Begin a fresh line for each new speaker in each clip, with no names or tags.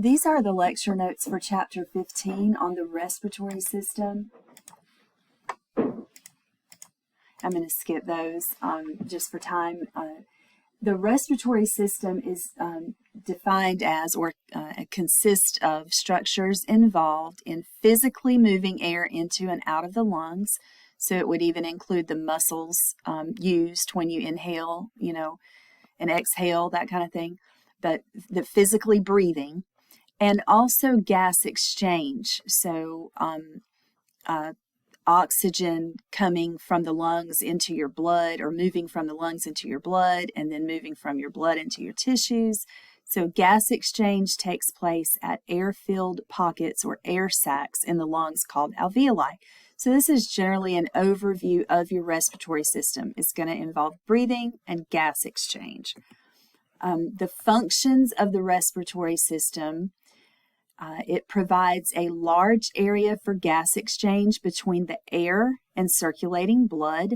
These are the lecture notes for Chapter 15 on the respiratory system. I'm going to skip those just for time. The respiratory system is defined as or consists of structures involved in physically moving air into and out of the lungs. So it would even include the muscles used when you inhale, and exhale, that kind of thing. But the physically breathing. And also gas exchange, so oxygen coming from the lungs into your blood, or moving from the lungs into your blood, and then moving from your blood into your tissues. So gas exchange takes place at air-filled pockets or air sacs in the lungs called alveoli. So this is generally an overview of your respiratory system. It's going to involve breathing and gas exchange. The functions of the respiratory system: it provides a large area for gas exchange between the air and circulating blood.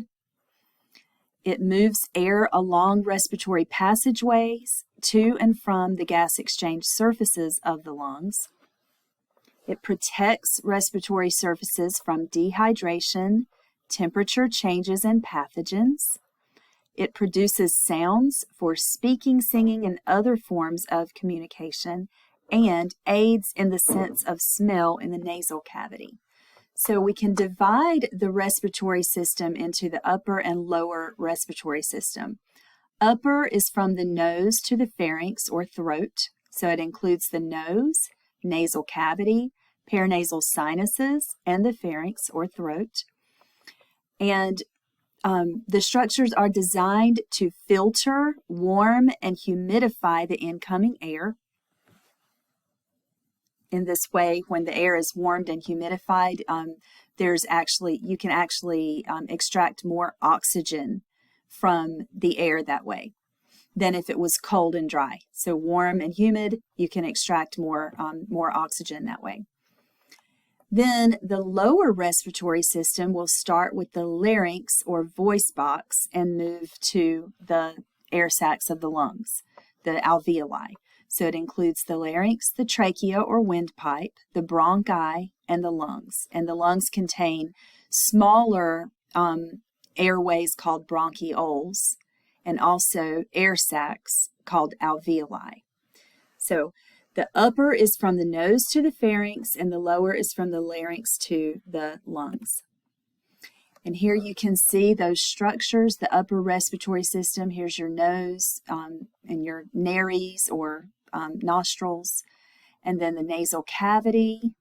It moves air along respiratory passageways to and from the gas exchange surfaces of the lungs. It protects respiratory surfaces from dehydration, temperature changes, and pathogens. It produces sounds for speaking, singing, and other forms of communication, and aids in the sense of smell in the nasal cavity. So we can divide the respiratory system into the upper and lower respiratory system. Upper is from the nose to the pharynx or throat, so it includes the nose, nasal cavity, paranasal sinuses, and the pharynx or throat. And the structures are designed to filter, warm, and humidify the incoming air. In this way, when the air is warmed and humidified, you can actually extract more oxygen from the air that way than if it was cold and dry. So warm and humid, you can extract more oxygen that way. Then the lower respiratory system will start with the larynx or voice box and move to the air sacs of the lungs, the alveoli. So it includes the larynx, the trachea or windpipe, the bronchi, and the lungs. And the lungs contain smaller airways called bronchioles, and also air sacs called alveoli. So the upper is from the nose to the pharynx, and the lower is from the larynx to the lungs. And here you can see those structures, the upper respiratory system. Here's your nose and your nares or nostrils. And then the nasal cavity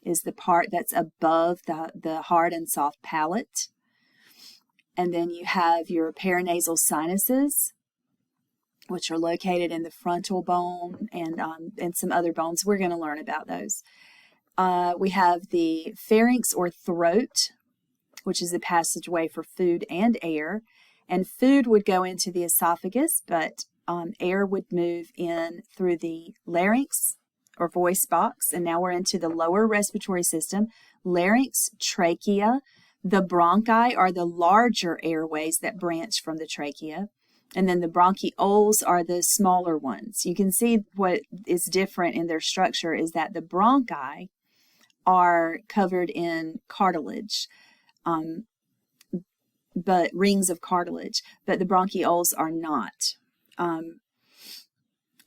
is the part that's above the hard and soft palate. And then you have your paranasal sinuses, which are located in the frontal bone and some other bones. We're going to learn about those. We have the pharynx or throat, which is the passageway for food and air. And food would go into the esophagus, but air would move in through the larynx or voice box. And now we're into the lower respiratory system. Larynx, trachea. The bronchi are the larger airways that branch from the trachea. And then the bronchioles are the smaller ones. You can see what is different in their structure is that the bronchi are covered in cartilage, but rings of cartilage, but the bronchioles are not.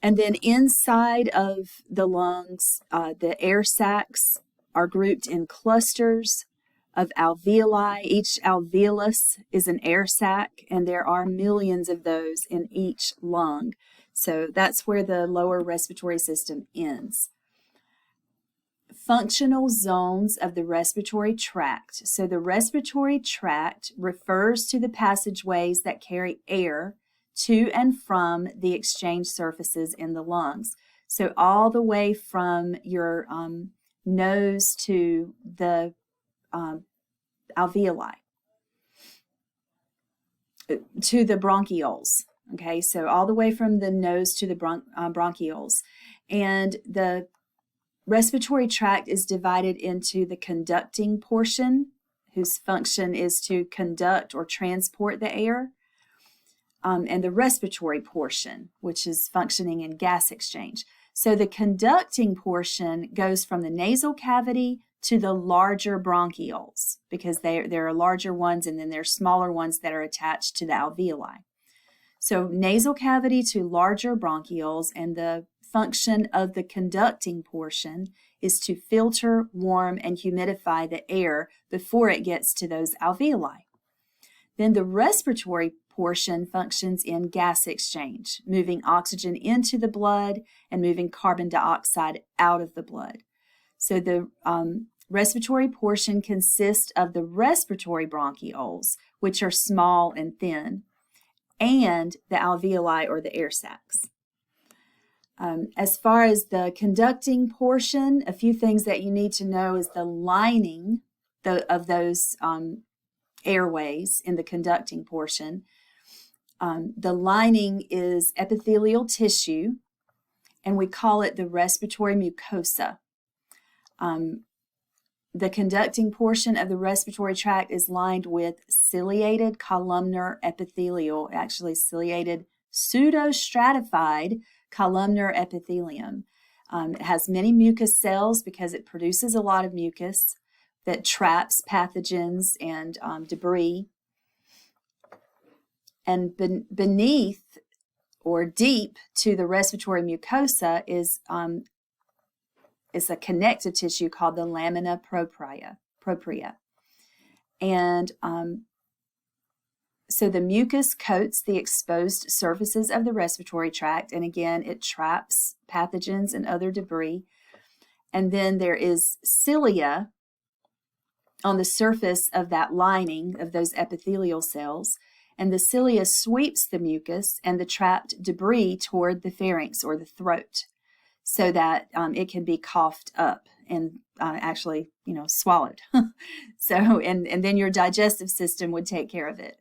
And then inside of the lungs, the air sacs are grouped in clusters of alveoli. Each alveolus is an air sac, and there are millions of those in each lung. So that's where the lower respiratory system ends. Functional zones of the respiratory tract. So the respiratory tract refers to the passageways that carry air to and from the exchange surfaces in the lungs. So all the way from your nose to the alveoli, to the bronchioles. Okay, so all the way from the nose to the bronchioles. And the respiratory tract is divided into the conducting portion, whose function is to conduct or transport the air, and the respiratory portion, which is functioning in gas exchange. So the conducting portion goes from the nasal cavity to the larger bronchioles, because there are larger ones and then there are smaller ones that are attached to the alveoli. So nasal cavity to larger bronchioles, and the function of the conducting portion is to filter, warm, and humidify the air before it gets to those alveoli. Then the respiratory portion functions in gas exchange, moving oxygen into the blood and moving carbon dioxide out of the blood. So the respiratory portion consists of the respiratory bronchioles, which are small and thin, and the alveoli, or the air sacs. As far as the conducting portion, a few things that you need to know is the lining of those airways in the conducting portion. The lining is epithelial tissue, and we call it the respiratory mucosa. The conducting portion of the respiratory tract is lined with ciliated columnar epithelial, actually ciliated pseudostratified columnar epithelium. It has many mucus cells because it produces a lot of mucus that traps pathogens and debris. And beneath or deep to the respiratory mucosa is a connective tissue called the lamina propria. And so the mucus coats the exposed surfaces of the respiratory tract, and again, it traps pathogens and other debris. And then there is cilia on the surface of that lining of those epithelial cells, and the cilia sweeps the mucus and the trapped debris toward the pharynx, or the throat, so that it can be coughed up and actually, swallowed. So, and then your digestive system would take care of it,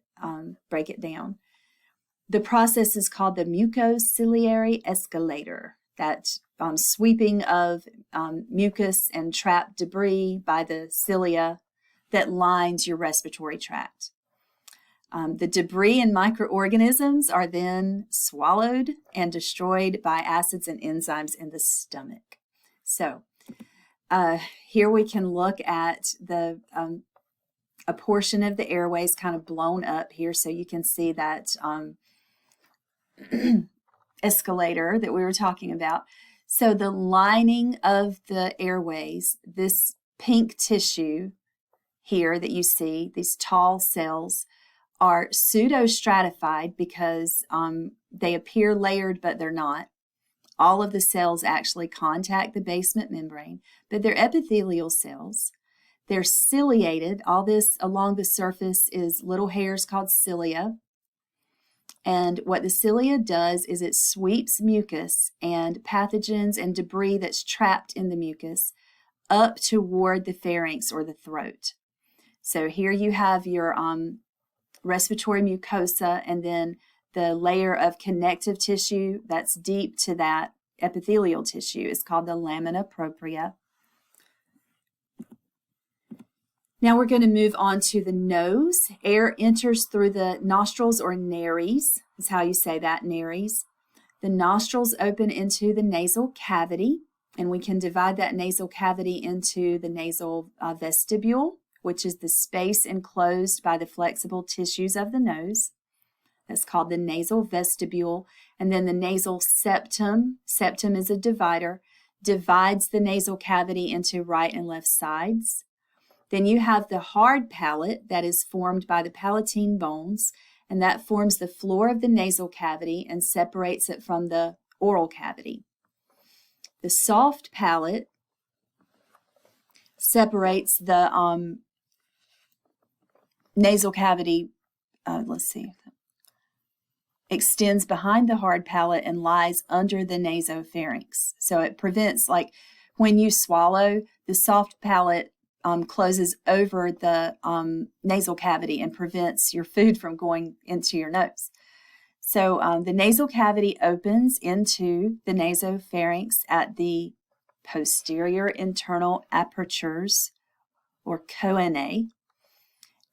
break it down. The process is called the mucociliary escalator, that sweeping of mucus and trapped debris by the cilia that lines your respiratory tract. The debris and microorganisms are then swallowed and destroyed by acids and enzymes in the stomach. So here we can look at a portion of the airways kind of blown up here, so you can see that escalator that we were talking about. So the lining of the airways, this pink tissue here that you see, these tall cells, are pseudostratified because they appear layered, but they're not. All of the cells actually contact the basement membrane, but they're epithelial cells. They're ciliated. All this along the surface is little hairs called cilia. And what the cilia does is it sweeps mucus and pathogens and debris that's trapped in the mucus up toward the pharynx, or the throat. So here you have your respiratory mucosa, and then the layer of connective tissue that's deep to that epithelial tissue is called the lamina propria. Now we're going to move on to the nose. Air enters through the nostrils, or nares, is how you say that, nares. The nostrils open into the nasal cavity, and we can divide that nasal cavity into the nasal vestibule, which is the space enclosed by the flexible tissues of the nose. That's called the nasal vestibule. And then the nasal septum is a divider, divides the nasal cavity into right and left sides. Then you have the hard palate that is formed by the palatine bones, and that forms the floor of the nasal cavity and separates it from the oral cavity. The soft palate separates the nasal cavity, extends behind the hard palate and lies under the nasopharynx. So it prevents, like when you swallow, the soft palate closes over the nasal cavity and prevents your food from going into your nose. So the nasal cavity opens into the nasopharynx at the posterior internal apertures, or choanae.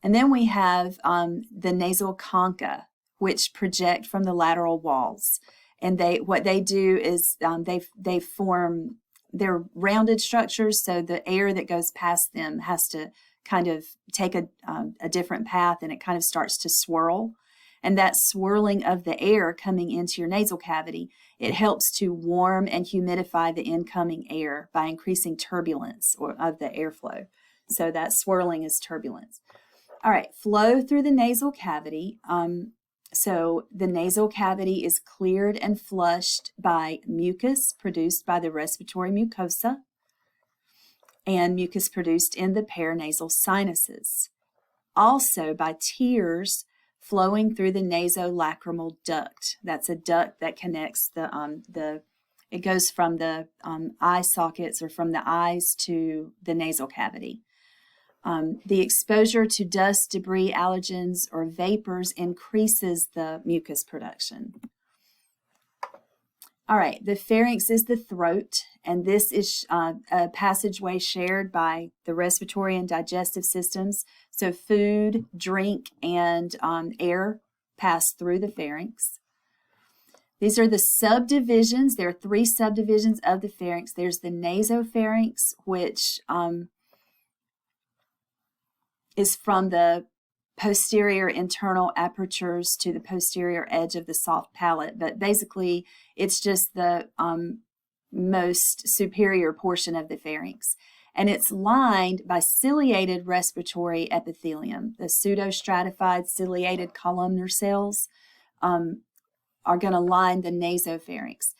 And then we have the nasal concha, which project from the lateral walls. And what they do is they form, they're rounded structures, so the air that goes past them has to kind of take a different path, and it kind of starts to swirl. And that swirling of the air coming into your nasal cavity, it helps to warm and humidify the incoming air by increasing turbulence of the airflow. So that swirling is turbulence. All right, flow through the nasal cavity. So the nasal cavity is cleared and flushed by mucus produced by the respiratory mucosa and mucus produced in the paranasal sinuses. Also by tears flowing through the nasolacrimal duct. That's a duct that connects it goes from the eye sockets or from the eyes to the nasal cavity. The exposure to dust, debris, allergens, or vapors increases the mucus production. All right, the pharynx is the throat, and this is a passageway shared by the respiratory and digestive systems. So food, drink, and air pass through the pharynx. These are the subdivisions. There are 3 subdivisions of the pharynx. There's the nasopharynx, which is from the posterior internal apertures to the posterior edge of the soft palate, but basically it's just the most superior portion of the pharynx. And it's lined by ciliated respiratory epithelium. The pseudostratified ciliated columnar cells are going to line the nasopharynx.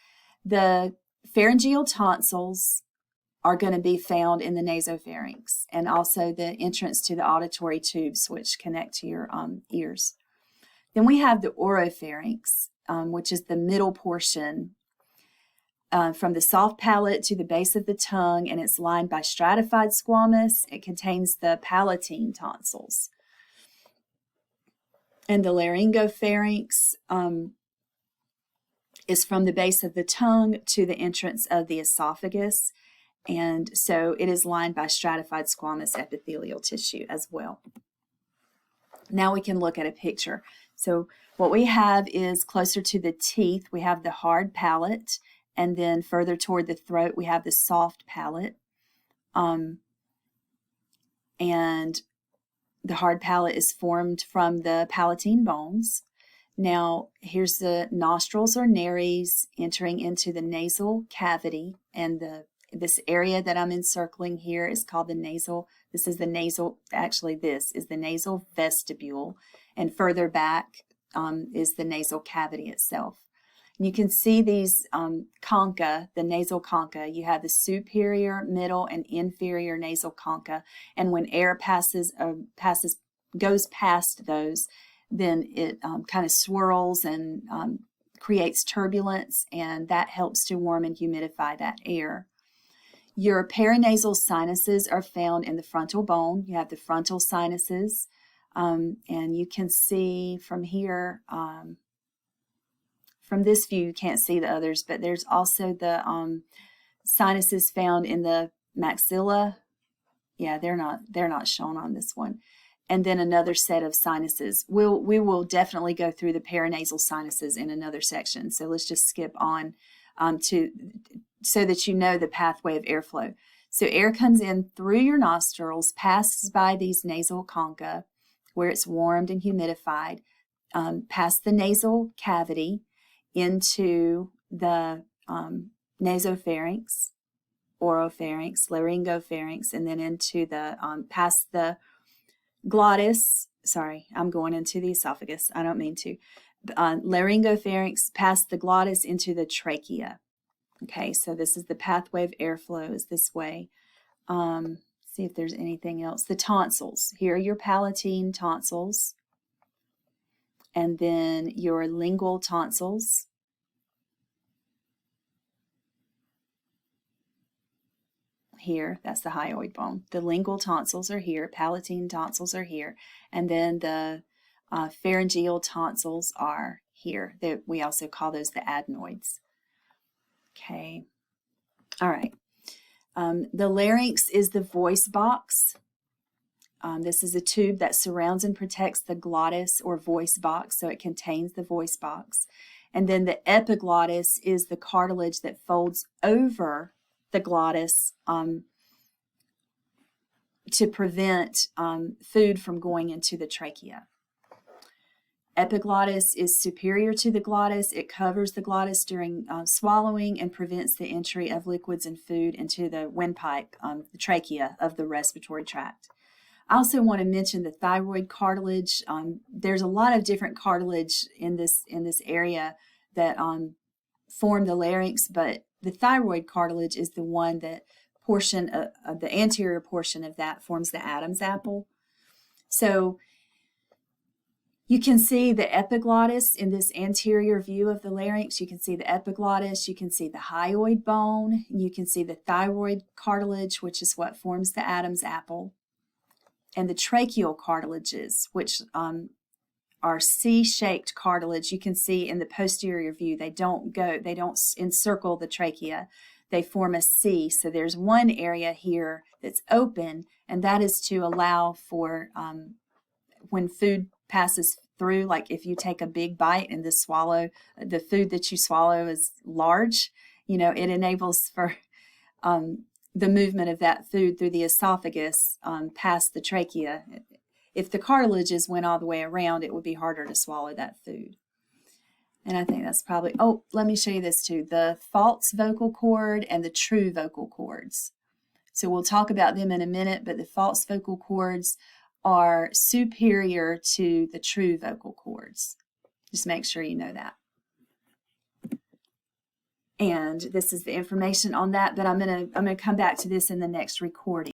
The pharyngeal tonsils are going to be found in the nasopharynx, and also the entrance to the auditory tubes, which connect to your ears. Then we have the oropharynx, which is the middle portion from the soft palate to the base of the tongue, and it's lined by stratified squamous. It contains the palatine tonsils. And the laryngopharynx is from the base of the tongue to the entrance of the esophagus. And so it is lined by stratified squamous epithelial tissue as well. Now we can look at a picture. So what we have is closer to the teeth, we have the hard palate, and then further toward the throat, we have the soft palate. And the hard palate is formed from the palatine bones. Now, here's the nostrils or nares entering into the nasal cavity, and this area that I'm encircling here is called the nasal. This is the nasal vestibule, and further back is the nasal cavity itself. And you can see these concha, the nasal concha. You have the superior, middle, and inferior nasal concha, and when air goes past those, then it kind of swirls and creates turbulence, and that helps to warm and humidify that air. Your paranasal sinuses are found in the frontal bone. You have the frontal sinuses, and you can see from here, from this view, you can't see the others, but there's also the sinuses found in the maxilla. Yeah, they're not shown on this one. And then another set of sinuses. We will definitely go through the paranasal sinuses in another section. So let's just skip on so that you know the pathway of airflow. So air comes in through your nostrils, passes by these nasal concha, where it's warmed and humidified, past the nasal cavity into the nasopharynx, oropharynx, laryngopharynx, and then into the past the glottis. Sorry, I'm going into the esophagus. I don't mean to. Laryngopharynx, past the glottis into the trachea. Okay, so this is the pathway of airflow is this way. See if there's anything else. The tonsils. Here are your palatine tonsils. And then your lingual tonsils. Here, that's the hyoid bone. The lingual tonsils are here. Palatine tonsils are here. And then the pharyngeal tonsils are here. We also call those the adenoids. Okay, all right. The larynx is the voice box. This is a tube that surrounds and protects the glottis or voice box, so it contains the voice box. And then the epiglottis is the cartilage that folds over the glottis to prevent food from going into the trachea. Epiglottis is superior to the glottis. It covers the glottis during swallowing and prevents the entry of liquids and food into the windpipe, the trachea of the respiratory tract. I also want to mention the thyroid cartilage. There's a lot of different cartilage in this area that form the larynx, but the thyroid cartilage is the one that the anterior portion of that forms the Adam's apple. So you can see the epiglottis in this anterior view of the larynx. You can see the epiglottis, you can see the hyoid bone, you can see the thyroid cartilage, which is what forms the Adam's apple, and the tracheal cartilages, which are C-shaped cartilage. You can see in the posterior view, they don't encircle the trachea. They form a C. So there's one area here that's open, and that is to allow for when food passes through, like if you take a big bite and the food that you swallow is large, it enables for the movement of that food through the esophagus past the trachea. If the cartilages went all the way around, it would be harder to swallow that food. And I think that's probably, let me show you this too, the false vocal cord and the true vocal cords. So we'll talk about them in a minute, but the false vocal cords are superior to the true vocal cords. Just make sure you know that. And this is the information on that, but I'm gonna come back to this in the next recording.